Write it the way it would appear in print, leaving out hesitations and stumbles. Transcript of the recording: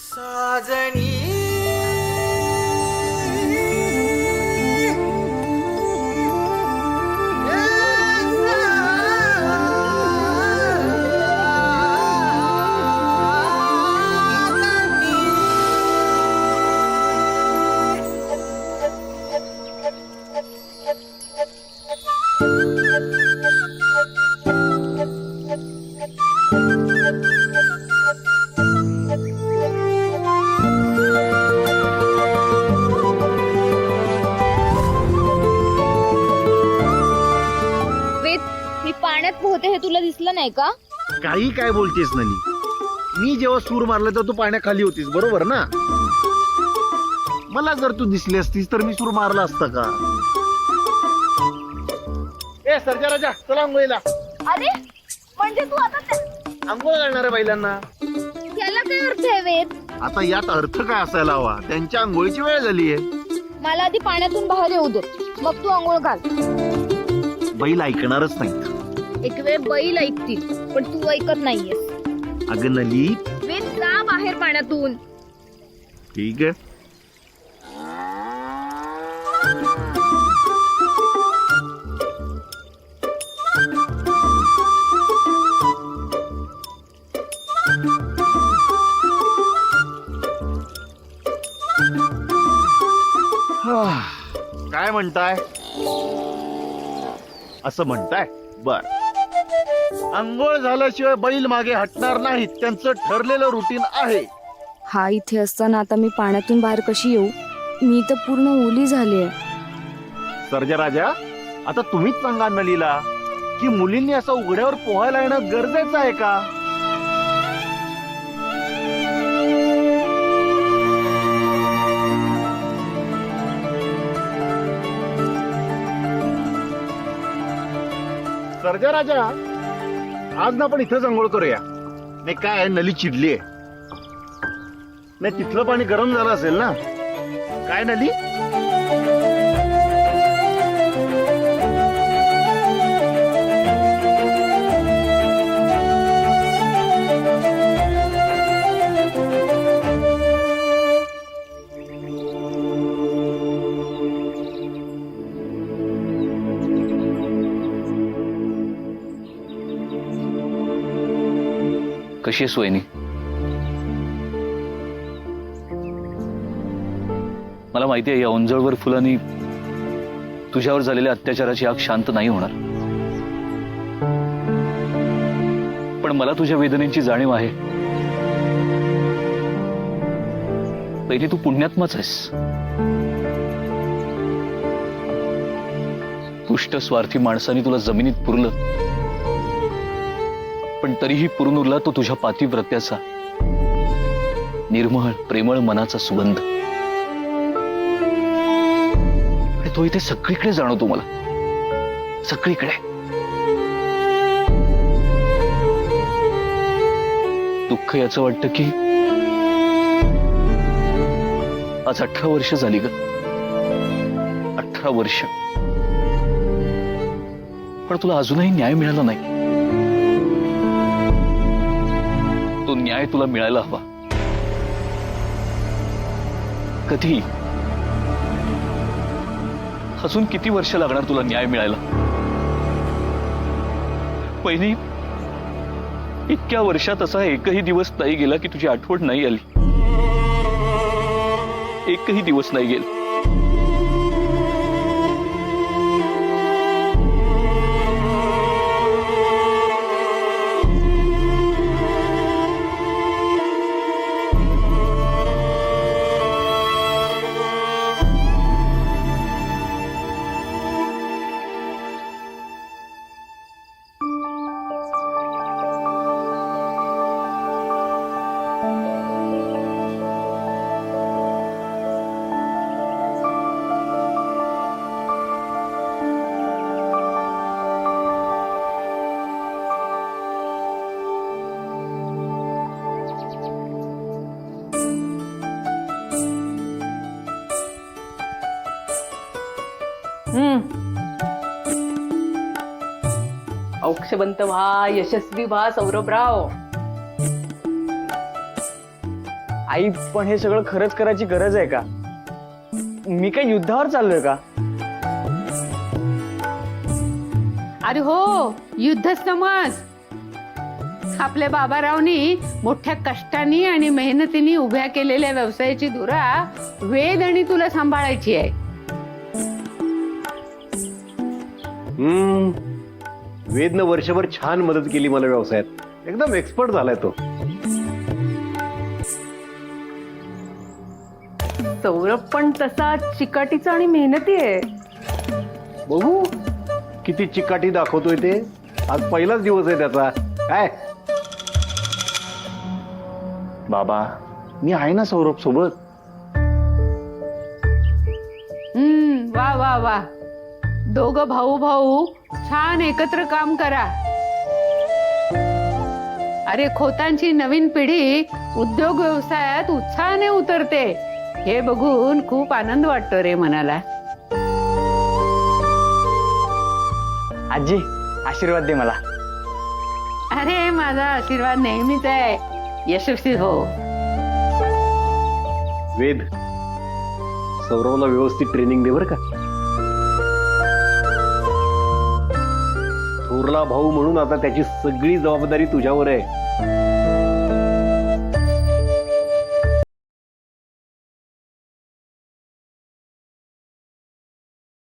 साजनी पोहते हे तुला दिसलं नाही का? काही काय बोलतेस नली? मी जेव्हा सूर मारला तर तू पाण्याखाली होतीस, बरोबर ना? मला जर तू दिसली असतीस तर मी सूर मारला असता का? ए सर्जा राजा, चला आंघोळीला. अरे म्हणजे तू आता आंघोळ घालणाऱ्या बैलांना त्याला काय अर्थ आहे वेद? आता यात अर्थ काय असायला हवा? त्यांच्या आंघोळीची वेळ झालीये. मला आधी पाण्यातून बाहेर येऊ दे, मग तू आंघोळ घाल. बैल ऐकणारच नाहीत. एक वेळ बैल ऐकतील, पण तू ऐकत नाहीयेस. अगं नली, वेद जा बाहेर पाण्यातून. ठीक आहे. काय म्हणताय? असं म्हणताय? बर. अंघोळ झाल्याशिवाय बैल मागे हटणार नाहीत, त्यांचं ठरलेलं रुटीन आहे. हा इथे असताना आता मी पाण्यातून बाहेर कशी येऊ? मी तर पूर्ण ओली झालीये. सर्जा राजा, आता तुम्हीच सांगा नलीला की मुलींनी असं उघड्यावर पोहायला येणं गरजेचं आहे का? सर्जा राजा, आज ना आपण इथंच आंघोळ करूया. नाही काय, नली चिडलीये. नाही तिथलं पाणी गरम झालं असेल ना? काय नली? कशी आहे सोयनी? मला माहिती आहे या ओंजळवर फुलांनी तुझ्यावर झालेल्या अत्याचाराची आग शांत नाही होणार, पण मला तुझ्या वेदनेची जाणीव आहे. पहिली तू पुण्यात्माच आहेस. दुष्ट स्वार्थी माणसाने तुला जमिनीत पुरलं, पण तरीही पुरून उरला तो तुझ्या पातिव्रत्याचा निर्मळ प्रेमळ मनाचा सुगंध. तो इथे सगळीकडे जाणवतो मला, सगळीकडे. दुःख याचं वाटतं की आज 18 वर्ष झाली ग. 18 वर्ष पण तुला अजूनही न्याय मिळाला नाही. तो न्याय तुला मिळायला हवा. कधी? अजून किती वर्ष लागणार तुला न्याय मिळायला? पहिली इतक्या वर्षात असा एकही दिवस नाही गेला की तुझी आठवण नाही आली. एकही दिवस नाही गेला. औक्षवंत व्हा, यशस्वी व्हा सौरभराव. आई, पण हे सगळं खरंच करायची गरज आहे का? मी काय युद्धावर चाललोय का? अरे हो, युद्ध समज. आपल्या बाबारावनी मोठ्या कष्टाने आणि मेहनतीने उभ्या केलेल्या व्यवसायाची धुरा वेद आणि तुला सांभाळायची आहे. वेदनं वर्षभर छान मदत केली मला व्यवसायात. एकदम एक्सपर्ट झालाय तो. सौरभ पण तसा चिकाटीचा आणि मेहनती आहे. बघू किती चिकाटी दाखवतोय ते. आज पहिलाच दिवस आहे त्याचा. काय बाबा, मी आहे ना सौरभ सोबत. वा वा वा. दोघं भाऊ भाऊ छान एकत्र काम करा. अरे खोतांची नवीन पिढी उद्योग व्यवसायात उत्साहाने उतरते. हे बघून खूप आनंद वाटतो रे मनाला. आजी, आशीर्वाद दे मला. अरे माझा आशीर्वाद नेहमीच आहे. यशस्वी हो. वेद, सौरवला व्यवस्थित ट्रेनिंग दे बरं का. थोरला भाऊ म्हणून आता त्याची सगळी जबाबदारी तुझ्यावर आहे.